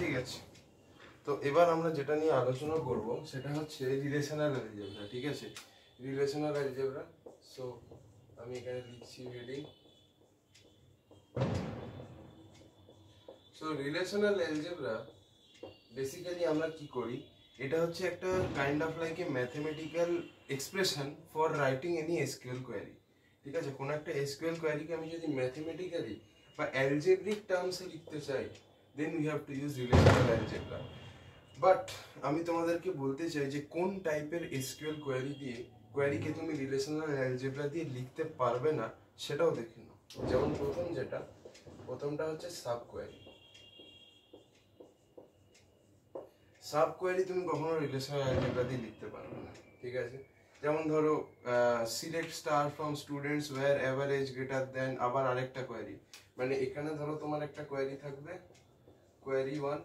ঠিক আছে। তো এবার আমরা যেটা নিয়ে আলোচনা করব সেটা হচ্ছে রিলেশনাল অ্যালজেব্রা, ঠিক আছে। রিলেশনাল অ্যালজেব্রা, সো আমি এখানে লিখছি heading. So relational algebra basically আমরা কি করি, এটা হচ্ছে একটা kind of like a mathematical expression for writing any SQL query, ঠিক আছে। কোনো একটা এসকিউএল কোয়েরিকে আমি যদি ম্যাথমেটিক্যালি বা অ্যালজেব্রিক টার্মসে লিখতে চাই, then we have to use relational algebra. But আমি তোমাদেরকে বলতে চাই যে কোন টাইপের এসকিউএল কোয়েরিকে তুমি রিলেশনাল অ্যালজেব্রা দিয়ে লিখতে পারবে না সেটাও দেখে নাও। যেমন প্রথমটা হচ্ছে সাব কোয়েরি। সাব কোয়েরি তুমি কখনো রিলেশনাল অ্যালজেব্রা দিয়ে লিখতে পারবে না, ঠিক আছে। যেমন ধরো select star from students where average greater than, আবার আরেকটা কোয়েরি, মানে এখানে ধরো তোমার একটা কোয়েরি থাকবে কোয়েরি 1,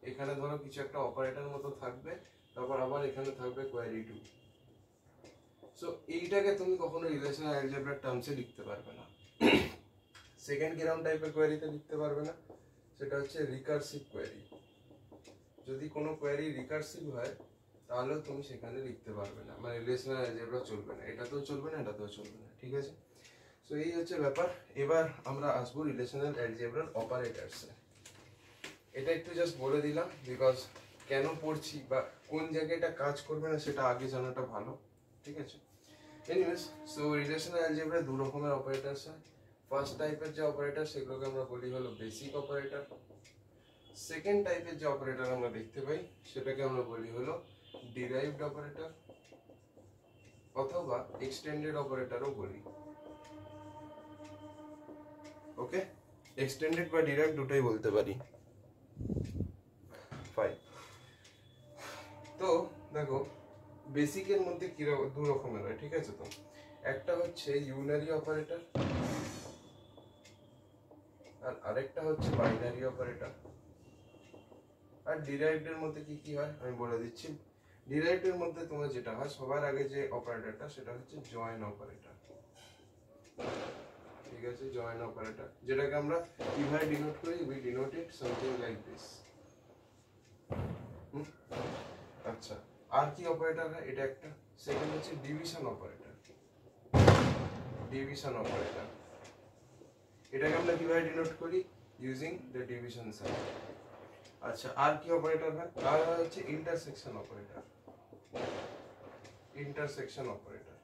এখানে ধরো কিছু একটা অপারেটর মতো থাকবে, তারপর আবার এখানে থাকবে কোয়েরি 2। সো এইটাকে তুমি কখনো রিলেশনাল অ্যালজেব্রার টার্মসে লিখতে পারবে না। সেকেন্ড কিরকম টাইপের কোয়েরিতে লিখতে পারবে না, সেটা হচ্ছে রিকারসিভ কোয়েরি। যদি কোনো কোয়েরি রিকারসিভ হয় তাহলেও তুমি সেখানে লিখতে পারবে না, মানে রিলেশনাল অ্যালজেব্রা চলবে না, এটাতেও চলবে না, এটাতেও চলবে না, ঠিক আছে। সো এই হচ্ছে ব্যাপার। এবার আমরা আসবো রিলেশনাল অ্যালজেব্রার অপারেটরসে। এটা একটু জাস্ট বলে দিলাম বিকজ কেন পড়ছি বা কোন জায়গায় এটা কাজ করবে না সেটা আগে জানাটা ভালো, ঠিক আছে। এনিওয়েজ, সো রিলেশনাল অ্যালজেব্রায় দু রকমের অপারেটরস হয়। ফার্স্ট টাইপের যে অপারেটর সেগুলোকে আমরা বলি হলো বেসিক অপারেটর। সেকেন্ড টাইপের যে অপারেটর আমরা দেখতে পাই সেটাকে আমরা বলি হলো ডিরাইভড অপারেটর অথবা এক্সটেন্ডেড অপারেটরও বলি। ওকে, এক্সটেন্ডেড বা ডিরাইভড দুটোই বলতে পারি। ফাইন। তো দেখো বেসিকের মধ্যে দু রকমের হয়, ঠিক আছে। তো একটা হচ্ছে ইউনারি অপারেটর আর আরেকটা হচ্ছে বাইনারি অপারেটর। আর ডিরাইভড মধ্যে কি কি হয় আমি বলে দিচ্ছি। ডিরাইভড মধ্যে তোমার যেটা হয় সবার আগে যে অপারেটরটা সেটা হচ্ছে জয়েন অপারেটর, ঠিক আছে। জয়েন অপারেটর যেটাকে আমরা কিভাবে ডিনোট করি, we denote it something like this. আচ্ছা, আর কি অপারেটর হয়, এটা একটা। সেকেন্ড হচ্ছে ডিভিশন অপারেটর। ডিভিশন অপারেটর এটাকে আমরা কিভাবে ডিনোট করি, ইউজিং দ্য ডিভিশন সাইন। আচ্ছা, আর কি অপারেটর হয়, আর হচ্ছে ইন্টারসেকশন অপারেটর। ইন্টারসেকশন অপারেটর,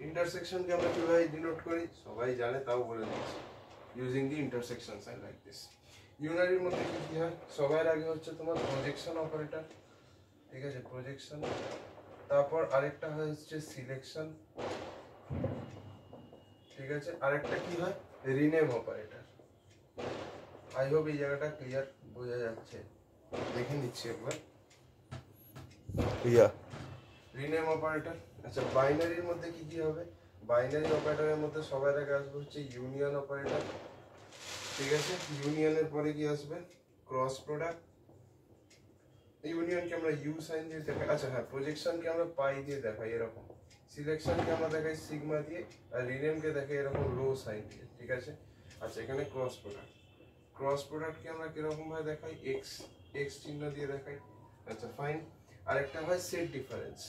ইন্টারসেকশনকে আমরা কিভাবে ডিনোট করি সবাই জানে, তাও বলে দিচ্ছি, using the intersection sign like this. ইউনারির মধ্যে কি কি হয়, সবার আগে হচ্ছে তোমার প্রজেকশন অপারেটর, ঠিক আছে, প্রজেকশন। তারপর আরেকটা হয় হচ্ছে সিলেকশন, ঠিক আছে। আরেকটা কি হয়, রিনেম অপারেটর। আই হোপ এই জায়গাটা ক্লিয়ার বোঝা যাচ্ছে, দেখে নিচ্ছি একবার। Rename operator. আচ্ছা, বাইনারির মধ্যে কি কি হবে, বাইনারি অপারেটরের মধ্যে সবার আগে আসবে হচ্ছে ইউনিয়ন অপারেটর, ঠিক আছে। ইউনিয়নের পরে কি আসবে, ক্রস প্রোডাক্ট। ইউনিয়নকে আমরা ইউ সাইন দিয়ে দেখাই, আচ্ছা হ্যাঁ, প্রজেকশনকে আমরা পাই দিয়ে দেখাই এরকম, সিলেকশনকে আমরা দেখাই সিগমা দিয়ে, আর রিনেমকে দেখাই এরকম রো সাইন দিয়ে, ঠিক আছে। আচ্ছা, এখানে ক্রস প্রোডাক্ট, ক্রস প্রোডাক্টকে আমরা কিরকম ভাবে দেখাই, এক্স চিহ্ন দিয়ে দেখাই। আচ্ছা ফাইন। আরেকটা হয় সেট ডিফারেন্স,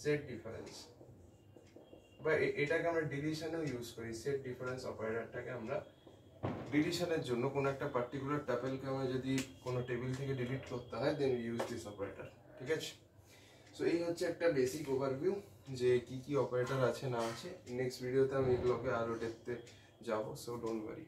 সেট ডিফারেন্স বা এটাকে আমরা ডিলিশনেও ইউজ করি। সেট ডিফারেন্স অপারেটরটাকে আমরা ডিলিশনের জন্য কোনো একটা পার্টিকুলার ট্যাপেলকে আমরা যদি কোনো টেবিল থেকে ডিলিট করতে হয় দেন ইউজ দিস অপারেটর, ঠিক আছে। সো এই হচ্ছে একটা বেসিক ওভারভিউ যে কি কি অপারেটর আছে না আছে। নেক্সট ভিডিওতে আমি এগুলোকে আরো ডেপথে যাব, সো ডোন্ট ওয়ারি।